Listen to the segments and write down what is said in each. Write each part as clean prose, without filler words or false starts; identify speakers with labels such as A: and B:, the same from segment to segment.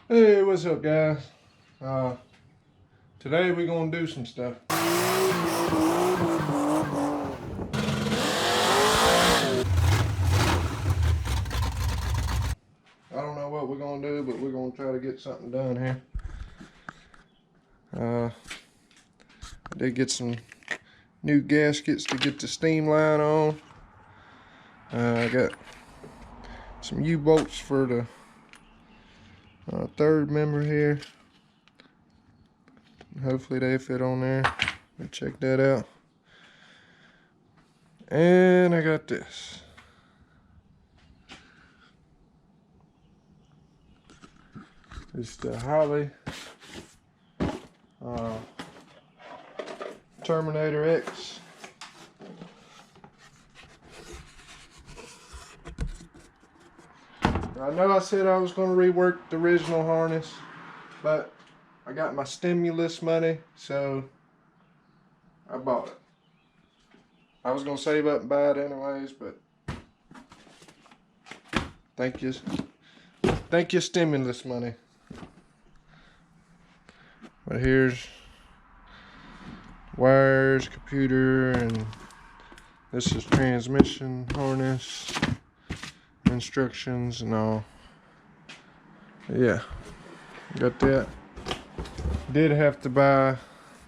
A: Hey, what's up, guys? Today we're gonna do some stuff. I don't know what we're gonna do, but we're gonna try to get something done here. I did get some new gaskets to get the steam line on. I got some U-bolts for the third member here. Hopefully they fit on there. We'll check that out. And I got this. It's the Holley Terminator X. I know I said I was going to rework the original harness, but I got my stimulus money, so I bought it. I was going to save up and buy it anyways, but thank you stimulus money. But here's wires, computer, and this is transmission harness, instructions and all. Yeah, got that. Did have to buy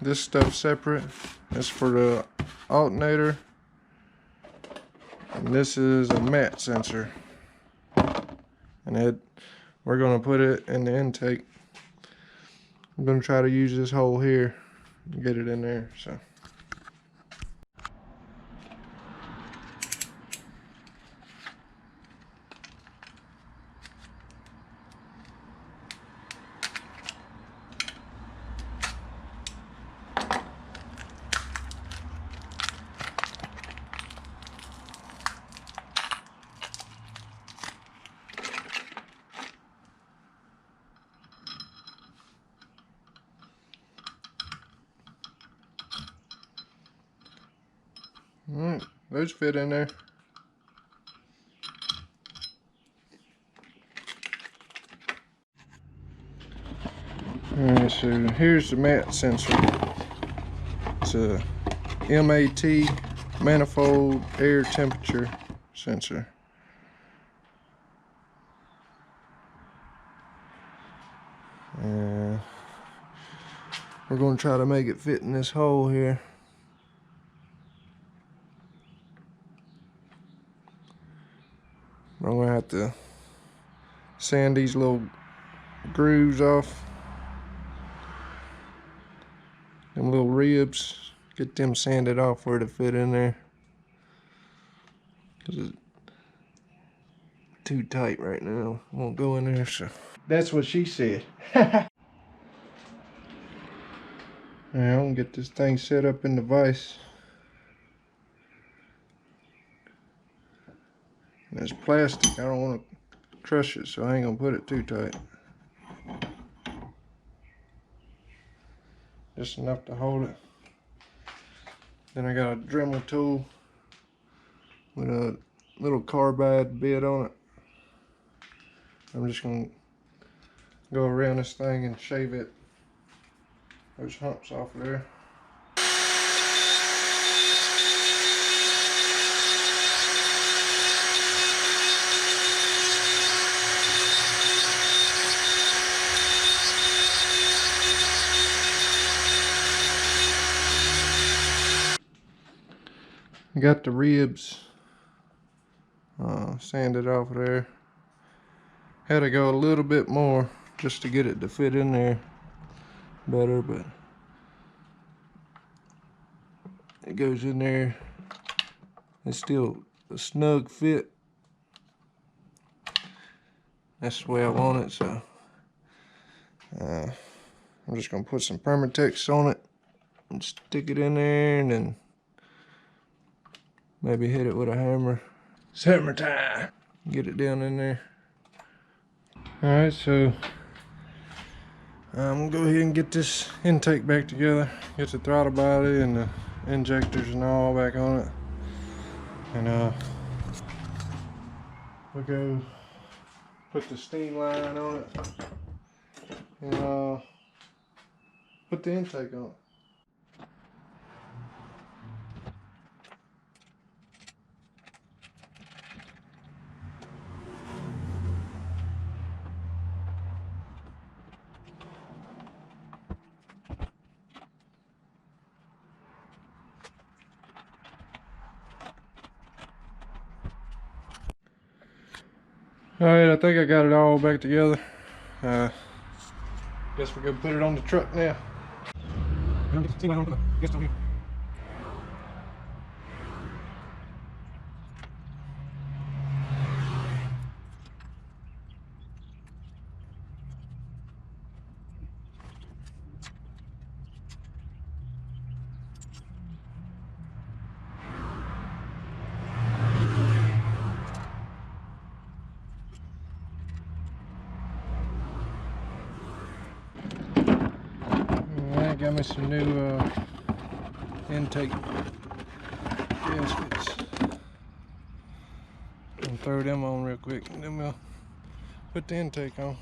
A: this stuff separate. That's for the alternator, and this is a mat sensor, and we're gonna put it in the intake. I'm gonna try to use this hole here and get it in there. So alright, those fit in there. Alright, so here's the mat sensor. It's a MAT, manifold air temperature sensor. And we're going to try to make it fit in this hole here. I'm going to have to sand these little grooves off. Them little ribs, get them sanded off where to fit in there. Cause it's too tight right now. Won't go in there, so. That's what she said. Alright, I'm gonna get this thing set up in the vise. And it's plastic, I don't want to crush it, so I ain't gonna put it too tight. Just enough to hold it. Then I got a Dremel tool with a little carbide bit on it. I'm just gonna go around this thing and shave those humps off of there. Got the ribs sanded off of there. Had to go a little bit more just to get it to fit in there better, but it goes in there. It's still a snug fit. That's the way I want it, so I'm just gonna put some Permatex on it and stick it in there, and then maybe hit it with a hammer. It's hammer time. Get it down in there. Alright, so I'm gonna go ahead and get this intake back together. Get the throttle body and the injectors and all back on it. And we'll go put the steam line on it. and put the intake on. Alright, I think I got it all back together. Guess we're gonna put it on the truck now. Alright, got me some new intake gaskets. I'll throw them on real quick and then we'll put the intake on.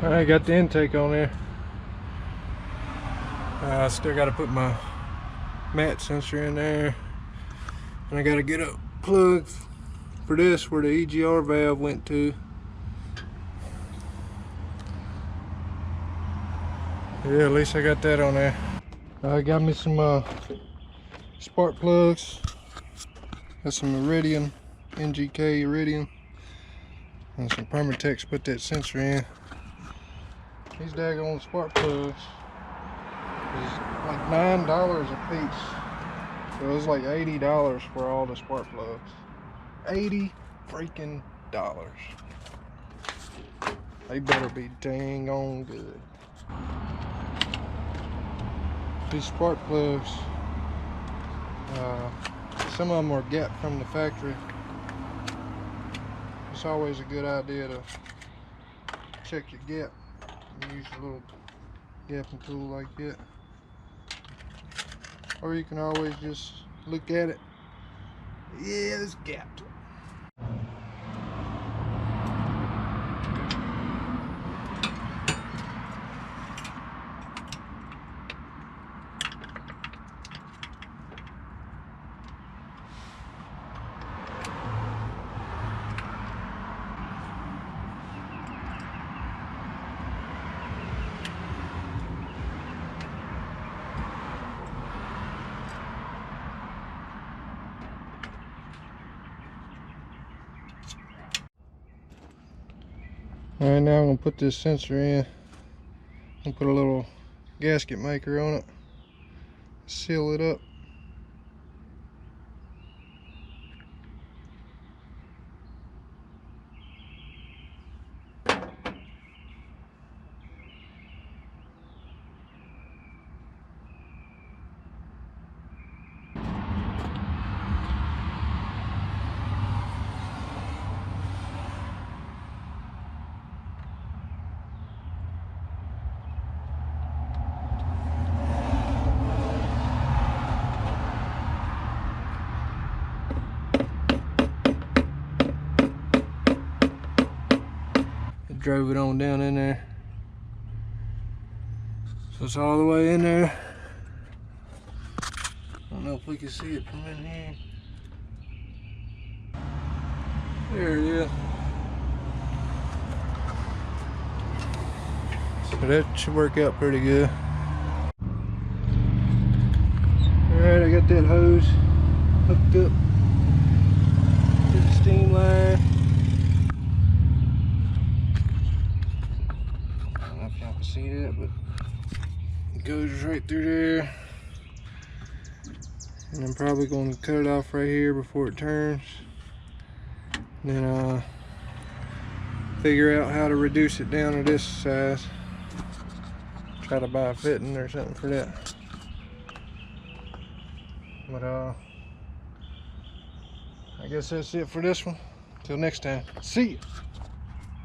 A: Alright, got the intake on there. I still got to put my mat sensor in there. And I got to get a plug for this where the EGR valve went to. Yeah, at least I got that on there. I got me some spark plugs. Got some Iridium, NGK Iridium. And some Permatex, put that sensor in. These daggone spark plugs is like $9 a piece. So it was like $80 for all the spark plugs. 80 freaking dollars. They better be dang on good. These spark plugs, some of them are gapped from the factory. It's always a good idea to check your gap. Use a little gapping tool like that, or you can always just look at it. Yeah, it's gapped. Alright, now I'm going to put this sensor in and put a little gasket maker on it, seal it up. Drove it on down in there, so it's all the way in there. I don't know if we can see it from in here. There it is. But that should work out pretty good. Alright, I got that hose hooked up to the steam line. I don't know if y'all can see that, but it goes right through there. And I'm probably going to cut it off right here before it turns. Then figure out how to reduce it down to this size. Try to buy a fitting or something for that. But I guess that's it for this one. Till next time. See ya.